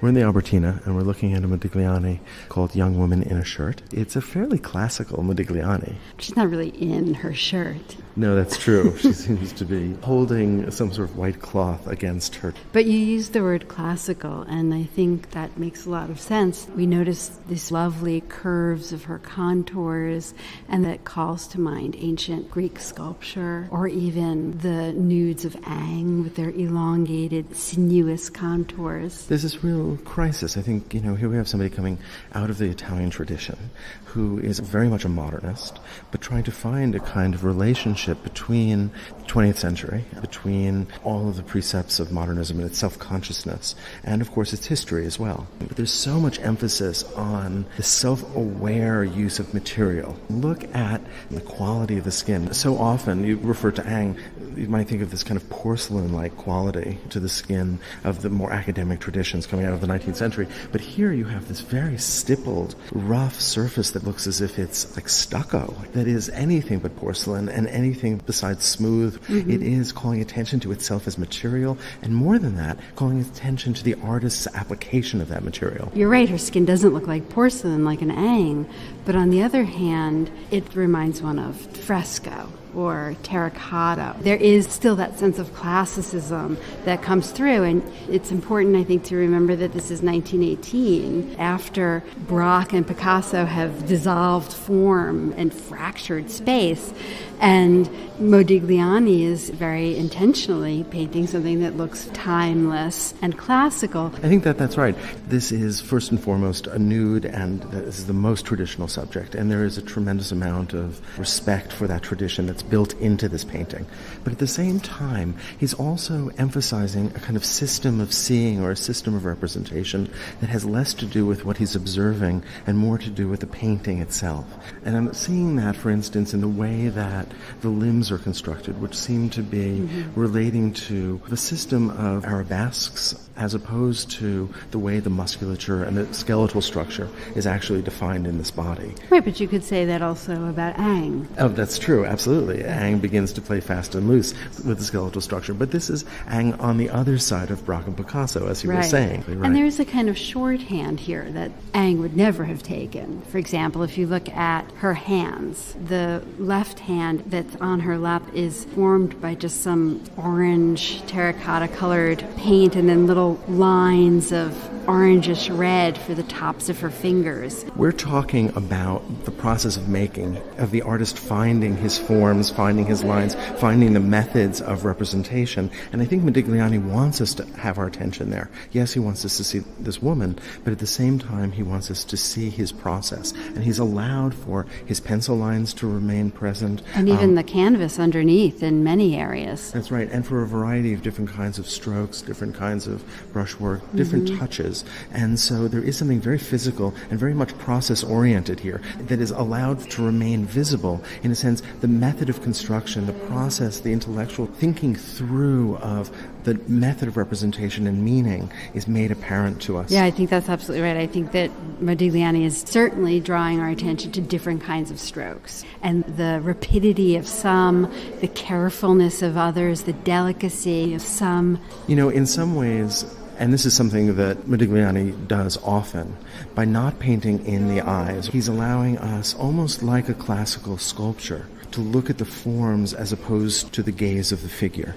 We're in the Albertina, and we're looking at a Modigliani called Young Woman in a Shirt. It's a fairly classical Modigliani. She's not really in her shirt. No, that's true. She seems to be holding some sort of white cloth against her. But you use the word classical, and I think that makes a lot of sense. We notice these lovely curves of her contours, and that calls to mind ancient Greek sculpture, or even the nudes of Ang with their elongated, sinuous contours. There's this real crisis. I think, here we have somebody coming out of the Italian tradition who is very much a modernist, but trying to find a kind of relationship between the 20th century, between all of the precepts of modernism and its self-consciousness, and of course its history as well. But there's so much emphasis on the self-aware use of material. Look at the quality of the skin. So often, you refer to Ang, you might think of this kind of porcelain-like quality to the skin of the more academic traditions coming out of the 19th century. But here you have this very stippled, rough surface that looks as if it's like stucco, that is anything but porcelain and anything besides smooth. Mm-hmm. It is calling attention to itself as material, and more than that, calling attention to the artist's application of that material. You're right, her skin doesn't look like porcelain like an Ang, but on the other hand, it reminds one of fresco or terracotta. There is still that sense of classicism that comes through, and it's important, I think, to remember that this is 1918, after Braque and Picasso have dissolved form and fractured space, and Modigliani is very intentionally painting something that looks timeless and classical. I think that's right. This is first and foremost a nude, and this is the most traditional subject, and there is a tremendous amount of respect for that tradition that's built into this painting. But at the same time, he's also emphasizing a kind of system of seeing or a system of representation that has less to do with what he's observing and more to do with the painting itself. And I'm seeing that, for instance, in the way that the limbs are constructed, which seem to be relating to the system of arabesques as opposed to the way the musculature and the skeletal structure is actually defined in this body. Right, but you could say that also about Ang. Oh, that's true, absolutely. Ang begins to play fast and loose with the skeletal structure, but this is Ang on the other side of Braque and Picasso, as you were saying. Right. And there's a kind of shorthand here that Ang would never have taken. For example, if you look at her hands, the left hand that's on her lap is formed by just some orange terracotta-colored paint and then little lines of orangish red for the tops of her fingers. We're talking about the process of making, of the artist finding his forms, finding his lines, finding the methods of representation. And I think Modigliani wants us to have our attention there. Yes, he wants us to see this woman, but at the same time, he wants us to see his process. And he's allowed for his pencil lines to remain present. And even the canvas underneath in many areas. That's right. And for a variety of different kinds of strokes, different kinds of brushwork, different touches. And so there is something very physical and very much process-oriented here that is allowed to remain visible. In a sense, the method of construction, the process, the intellectual thinking through of the method of representation and meaning is made apparent to us. Yeah, I think that's absolutely right. I think that Modigliani is certainly drawing our attention to different kinds of strokes. And the rapidity of some, the carefulness of others, the delicacy of some. In some ways, and this is something that Modigliani does often, by not painting in the eyes, he's allowing us, almost like a classical sculpture, to look at the forms as opposed to the gaze of the figure.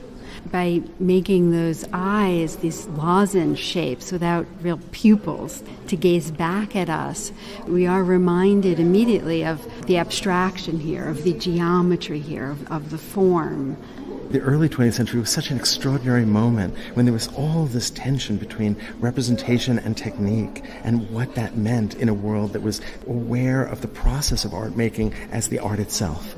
By making those eyes, these lozenge shapes without real pupils, to gaze back at us, we are reminded immediately of the abstraction here, of the geometry here, of the form. The early 20th century was such an extraordinary moment when there was all this tension between representation and technique and what that meant in a world that was aware of the process of art making as the art itself.